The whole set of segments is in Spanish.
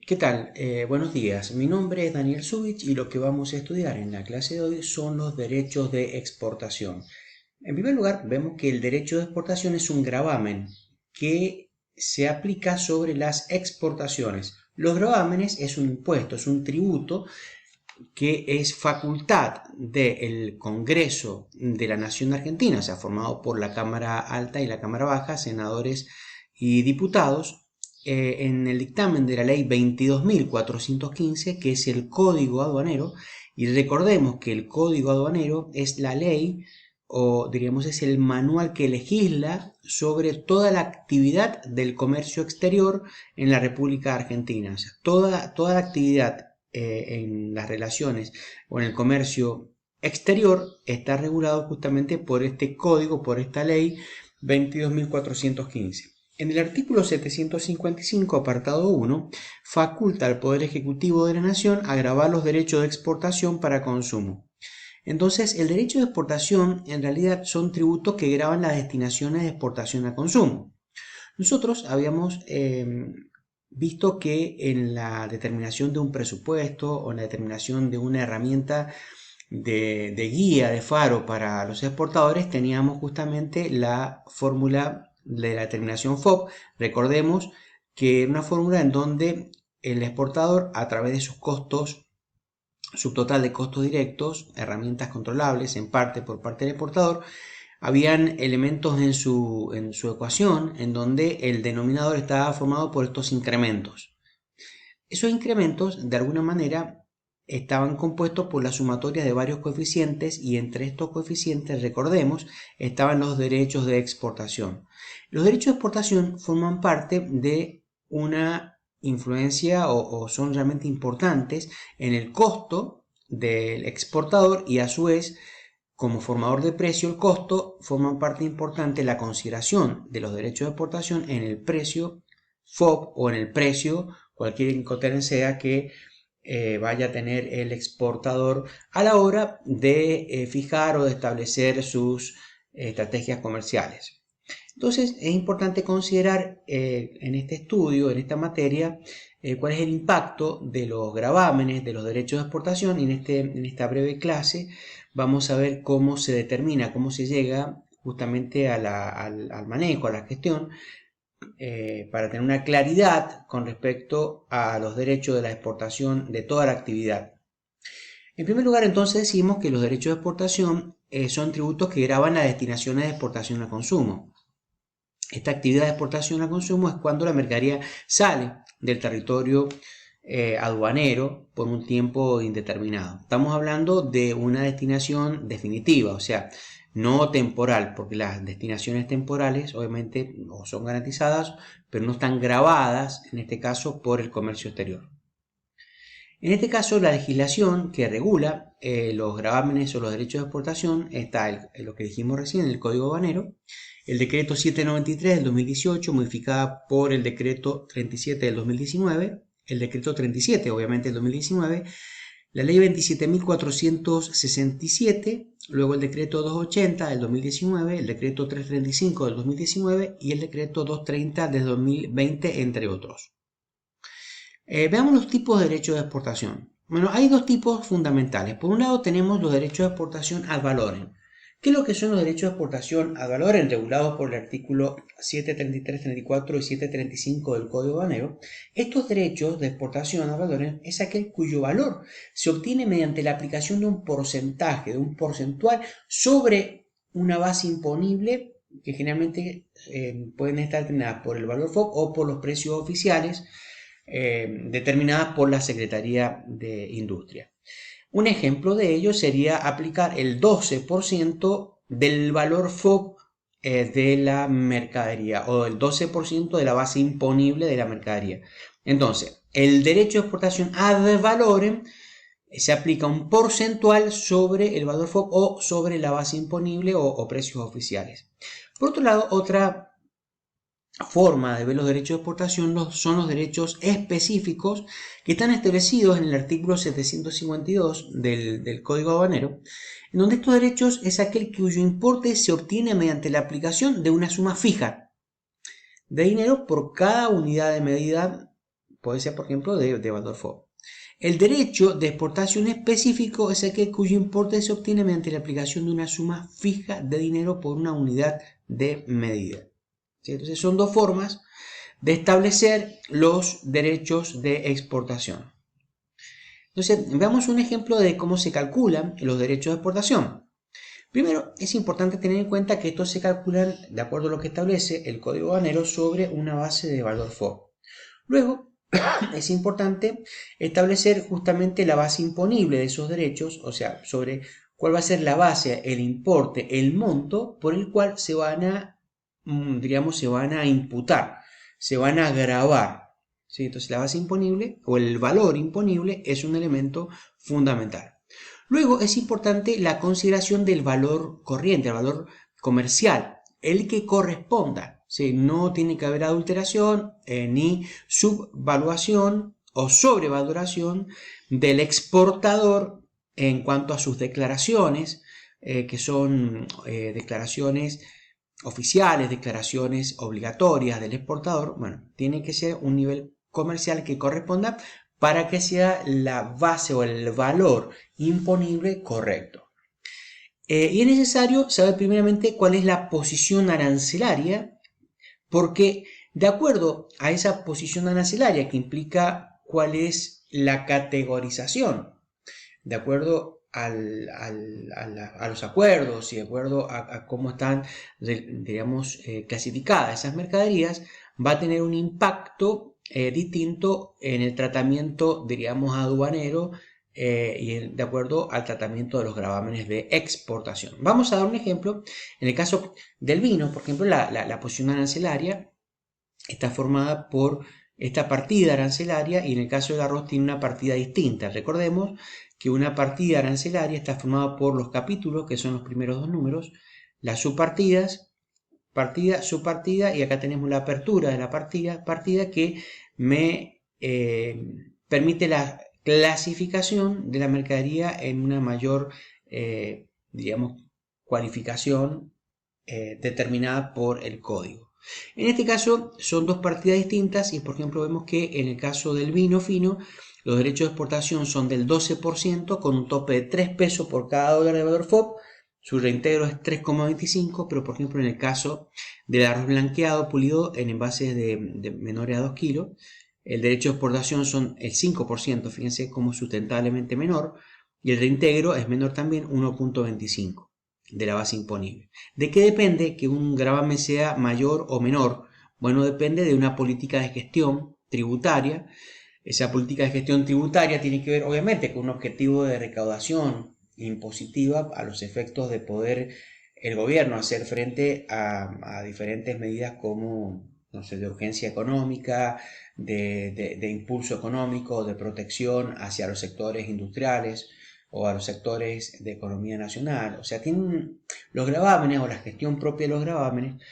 ¿Qué tal? Buenos días. Mi nombre es Daniel Zubich y lo que vamos a estudiar en la clase de hoy son los derechos de exportación. En primer lugar, vemos que el derecho de exportación es un gravamen que se aplica sobre las exportaciones. Los gravámenes es un impuesto, es un tributo que es facultad del Congreso de la Nación Argentina, o sea, formado por la Cámara Alta y la Cámara Baja, senadores y diputados, en el dictamen de la ley 22.415, que es el Código Aduanero, y recordemos que el Código Aduanero es la ley, o diríamos es el manual que legisla sobre toda la actividad del comercio exterior en la República Argentina. O sea, toda la actividad en las relaciones o en el comercio exterior está regulado justamente por este código, por esta ley 22.415. En el artículo 755, apartado 1, faculta al Poder Ejecutivo de la Nación a gravar los derechos de exportación para consumo. Entonces, el derecho de exportación en realidad son tributos que graban las destinaciones de exportación a consumo. Nosotros habíamos visto que en la determinación de un presupuesto o en la determinación de una herramienta de guía, de faro para los exportadores, teníamos justamente la fórmula de la determinación FOB. Recordemos que era una fórmula en donde el exportador, a través de sus costos, su total de costos directos, herramientas controlables en parte por parte del exportador, habían elementos en su ecuación en donde el denominador estaba formado por estos incrementos. Esos incrementos, de alguna manera, estaban compuestos por la sumatoria de varios coeficientes y entre estos coeficientes, recordemos, estaban los derechos de exportación. Los derechos de exportación forman parte de una influencia o son realmente importantes en el costo del exportador y a su vez como formador de precio, el costo forma parte importante la consideración de los derechos de exportación en el precio FOB o en el precio, cualquier incoterm sea que vaya a tener el exportador a la hora de fijar o de establecer sus estrategias comerciales. Entonces es importante considerar en este estudio, en esta materia, cuál es el impacto de los gravámenes, de los derechos de exportación y en esta breve clase vamos a ver cómo se determina, cómo se llega justamente al manejo, a la gestión, para tener una claridad con respecto a los derechos de la exportación de toda la actividad. En primer lugar, entonces decimos que los derechos de exportación son tributos que gravan las destinaciones de exportación a consumo. Esta actividad de exportación a consumo es cuando la mercadería sale del territorio aduanero por un tiempo indeterminado. Estamos hablando de una destinación definitiva, o sea, no temporal, porque las destinaciones temporales obviamente no son garantizadas, pero no están gravadas, en este caso, por el comercio exterior. En este caso, la legislación que regula los gravámenes o los derechos de exportación está lo que dijimos recién, el Código Aduanero, el decreto 793 del 2018, modificada por el decreto 37 del 2019, el decreto 37, obviamente, del 2019, la ley 27.467, luego el decreto 280 del 2019, el decreto 335 del 2019 y el decreto 230 del 2020, entre otros. Veamos los tipos de derechos de exportación. Bueno, hay dos tipos fundamentales. Por un lado tenemos los derechos de exportación ad valorem. ¿Qué es lo que son los derechos de exportación ad valorem regulados por el artículo 733, 34 y 735 del Código Aduanero? Estos derechos de exportación ad valorem es aquel cuyo valor se obtiene mediante la aplicación de un porcentaje, de un porcentual sobre una base imponible que generalmente pueden estar determinadas por el valor FOB o por los precios oficiales determinadas por la Secretaría de Industria. Un ejemplo de ello sería aplicar el 12% del valor FOB de la mercadería o el 12% de la base imponible de la mercadería. Entonces, el derecho de exportación ad valorem se aplica un porcentual sobre el valor FOB o sobre la base imponible o precios oficiales. Por otro lado, otra forma de ver los derechos de exportación son los derechos específicos que están establecidos en el artículo 752 del Código Aduanero, en donde estos derechos es aquel cuyo importe se obtiene mediante la aplicación de una suma fija de dinero por cada unidad de medida puede ser por ejemplo de valor FOB. El derecho de exportación específico es aquel cuyo importe se obtiene mediante la aplicación de una suma fija de dinero por una unidad de medida. ¿Sí? Entonces son dos formas de establecer los derechos de exportación. Entonces veamos un ejemplo de cómo se calculan los derechos de exportación. Primero, es importante tener en cuenta que estos se calculan de acuerdo a lo que establece el Código Aduanero sobre una base de valor FOB. Luego, es importante establecer justamente la base imponible de esos derechos, o sea, sobre cuál va a ser la base, el importe, el monto por el cual se van a, digamos, se van a imputar, se van a gravar. ¿Sí? Entonces, la base imponible o el valor imponible es un elemento fundamental. Luego es importante la consideración del valor corriente, el valor comercial, el que corresponda. ¿Sí? No tiene que haber adulteración ni subvaluación o sobrevaloración del exportador en cuanto a sus declaraciones, que son declaraciones oficiales, declaraciones obligatorias del exportador. Bueno, tiene que ser un nivel comercial que corresponda para que sea la base o el valor imponible correcto. Y es necesario saber primeramente cuál es la posición arancelaria, porque de acuerdo a esa posición arancelaria que implica cuál es la categorización, de acuerdo a los acuerdos y de acuerdo a cómo están, digamos, clasificadas esas mercaderías, va a tener un impacto distinto en el tratamiento, diríamos, aduanero y de acuerdo al tratamiento de los gravámenes de exportación. Vamos a dar un ejemplo. En el caso del vino, por ejemplo, la posición arancelaria está formada por esta partida arancelaria y en el caso del arroz tiene una partida distinta. Recordemos que una partida arancelaria está formada por los capítulos, que son los primeros dos números, las subpartidas, partida, subpartida, y acá tenemos la apertura de la partida que me permite la clasificación de la mercadería en una mayor, digamos, cualificación determinada por el código. En este caso son dos partidas distintas y por ejemplo vemos que en el caso del vino fino los derechos de exportación son del 12% con un tope de 3 pesos por cada dólar de valor FOB. Su reintegro es 3,25, pero por ejemplo en el caso del arroz blanqueado pulido en envases de menores a 2 kilos, el derecho de exportación son el 5%, fíjense cómo sustentablemente menor, y el reintegro es menor también, 1,25 de la base imponible. ¿De qué depende que un gravamen sea mayor o menor? Bueno, depende de una política de gestión tributaria. Esa política de gestión tributaria tiene que ver obviamente con un objetivo de recaudación impositiva a los efectos de poder el gobierno hacer frente a diferentes medidas como, no sé, de urgencia económica, de impulso económico, de protección hacia los sectores industriales o a los sectores de economía nacional. O sea, tienen los gravámenes o la gestión propia de los gravámenes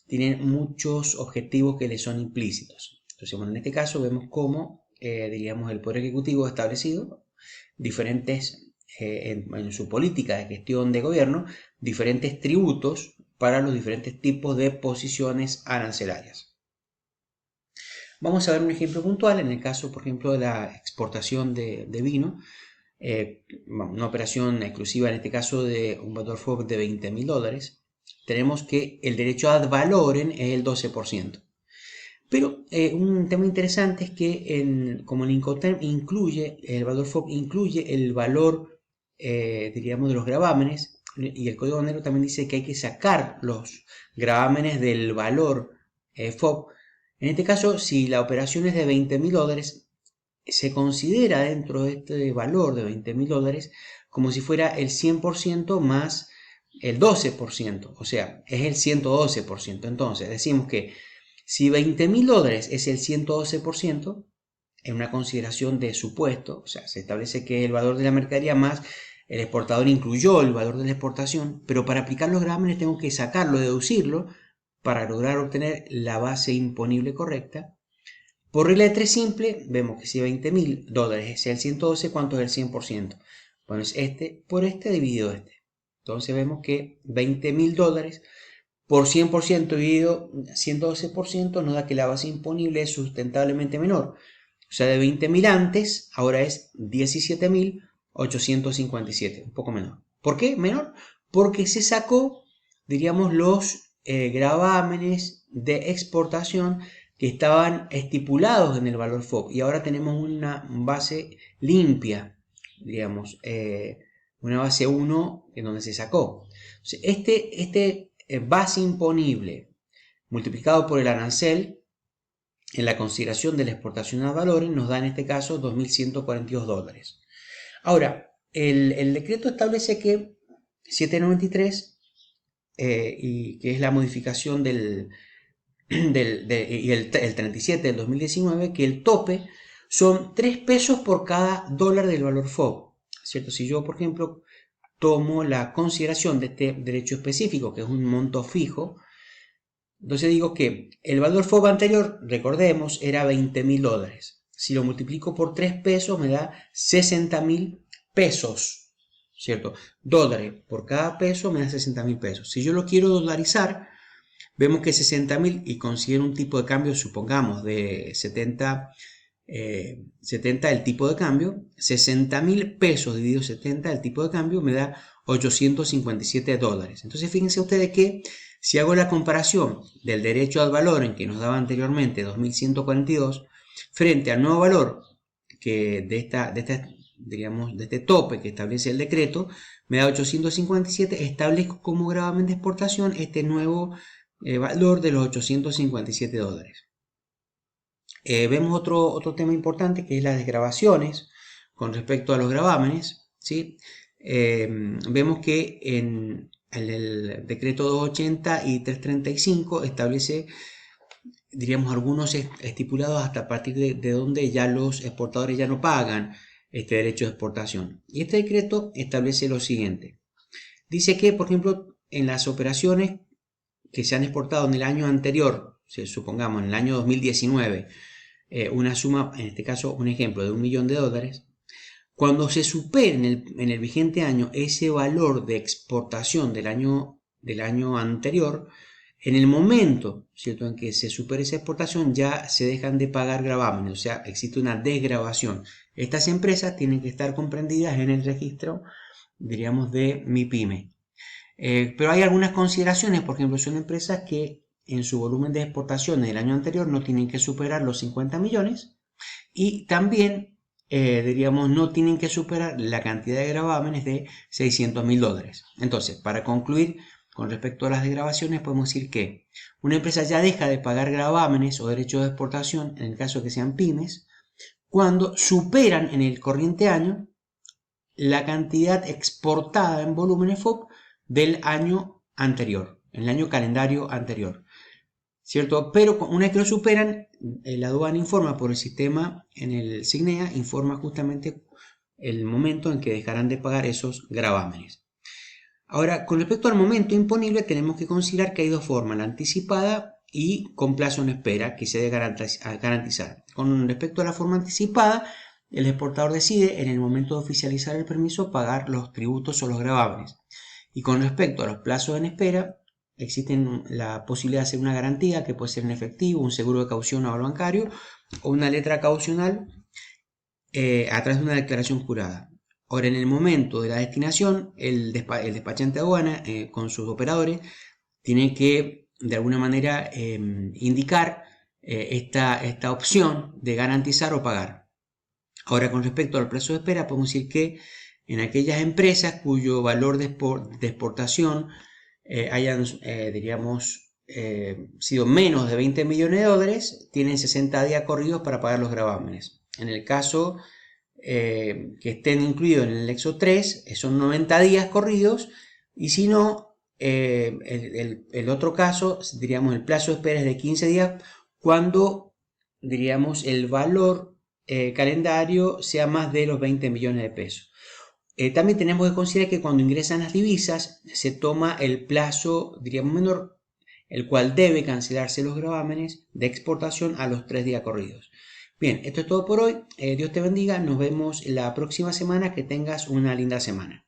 tienen muchos objetivos que les son implícitos. Entonces, bueno, en este caso vemos cómo, diríamos, el Poder Ejecutivo ha establecido diferentes, en su política de gestión de gobierno, diferentes tributos para los diferentes tipos de posiciones arancelarias. Vamos a ver un ejemplo puntual en el caso, por ejemplo, de la exportación de vino. Una operación exclusiva en este caso de un valor FOB de $20.000, tenemos que el derecho ad valorem es el 12%. Pero un tema interesante es que como el Incoterm incluye, el valor FOB incluye el valor, diríamos, de los gravámenes, y el Código Aduanero también dice que hay que sacar los gravámenes del valor FOB. En este caso, si la operación es de $20.000, se considera dentro de este valor de $20.000 como si fuera el 100% más el 12%, o sea, es el 112%. Entonces, decimos que si $20.000 es el 112%, en una consideración de supuesto, o sea, se establece que el valor de la mercadería más el exportador incluyó el valor de la exportación, pero para aplicar los gravámenes tengo que sacarlo, deducirlo, para lograr obtener la base imponible correcta. Por regla de 3 simple, vemos que si $20.000 es el 112, ¿cuánto es el 100%? Bueno, es este por este dividido este. Entonces vemos que $20.000 por 100% dividido 112% nos da que la base imponible es sustentablemente menor. O sea, de 20.000 antes, ahora es 17.857, un poco menor. ¿Por qué menor? Porque se sacó, diríamos, los gravámenes de exportación que estaban estipulados en el valor FOB y ahora tenemos una base limpia, digamos, una base 1 en donde se sacó. Este base imponible multiplicado por el arancel en la consideración de la exportación a valores nos da en este caso $2.142. Ahora, el decreto establece que 793 y que es la modificación el 37 del 2019, que el tope son 3 pesos por cada dólar del valor FOB, ¿cierto? Si yo, por ejemplo, tomo la consideración de este derecho específico, que es un monto fijo, entonces digo que el valor FOB anterior, recordemos, era $20.000. Si lo multiplico por 3 pesos me da 60.000 pesos, ¿cierto? Dólares por cada peso me da 60.000 pesos. Si yo lo quiero dolarizar, vemos que 60.000 y considero un tipo de cambio, supongamos, de 70 el tipo de cambio, 60.000 pesos dividido 70 el tipo de cambio me da $857. Entonces fíjense ustedes que si hago la comparación del derecho al valor en que nos daba anteriormente 2.142 frente al nuevo valor que digamos, de este tope que establece el decreto, me da 857, establezco como gravamen de exportación este nuevo valor de los $857. Vemos otro tema importante que es las desgravaciones con respecto a los gravámenes, ¿sí? Vemos que en el decreto 280 y 335 establece, diríamos, algunos estipulados hasta a partir de donde ya los exportadores ya no pagan este derecho de exportación. Y este decreto establece lo siguiente. Dice que, por ejemplo, en las operaciones que se han exportado en el año anterior, supongamos en el año 2019, una suma, en este caso un ejemplo de $1.000.000, cuando se supere en el vigente año ese valor de exportación del año anterior, en el momento, ¿cierto?, en que se supere esa exportación ya se dejan de pagar gravámenes, o sea, existe una desgravación. Estas empresas tienen que estar comprendidas en el registro, diríamos, de MIPYME. Pero hay algunas consideraciones, por ejemplo, son empresas que en su volumen de exportaciones del año anterior no tienen que superar los 50 millones y también, diríamos, no tienen que superar la cantidad de gravámenes de $600.000. Entonces, para concluir, con respecto a las desgravaciones, podemos decir que una empresa ya deja de pagar gravámenes o derechos de exportación, en el caso que sean pymes, cuando superan en el corriente año la cantidad exportada en volúmenes FOB del año anterior, en el año calendario anterior, ¿cierto? Pero una vez que lo superan, la aduana informa por el sistema en el SIGNEA, informa justamente el momento en que dejarán de pagar esos gravámenes. Ahora, con respecto al momento imponible, tenemos que considerar que hay dos formas, la anticipada y con plazo en espera, que se debe garantizar. Con respecto a la forma anticipada, el exportador decide en el momento de oficializar el permiso pagar los tributos o los gravámenes. Y con respecto a los plazos en espera, existen la posibilidad de hacer una garantía que puede ser en efectivo, un seguro de caución o aval bancario o una letra caucional a través de una declaración jurada. Ahora, en el momento de la destinación, el despachante de aduana con sus operadores tiene que de alguna manera indicar esta opción de garantizar o pagar. Ahora, con respecto al plazo de espera, podemos decir que en aquellas empresas cuyo valor de exportación hayan, diríamos, sido menos de $20 millones, tienen 60 días corridos para pagar los gravámenes. En el caso que estén incluidos en el anexo 3, son 90 días corridos, y si no, el otro caso, diríamos, el plazo de espera es de 15 días cuando, diríamos, el valor calendario sea más de los 20 millones de pesos. También tenemos que considerar que cuando ingresan las divisas se toma el plazo, diríamos, menor, el cual debe cancelarse los gravámenes de exportación a los 3 días corridos. Bien, esto es todo por hoy. Dios te bendiga. Nos vemos la próxima semana. Que tengas una linda semana.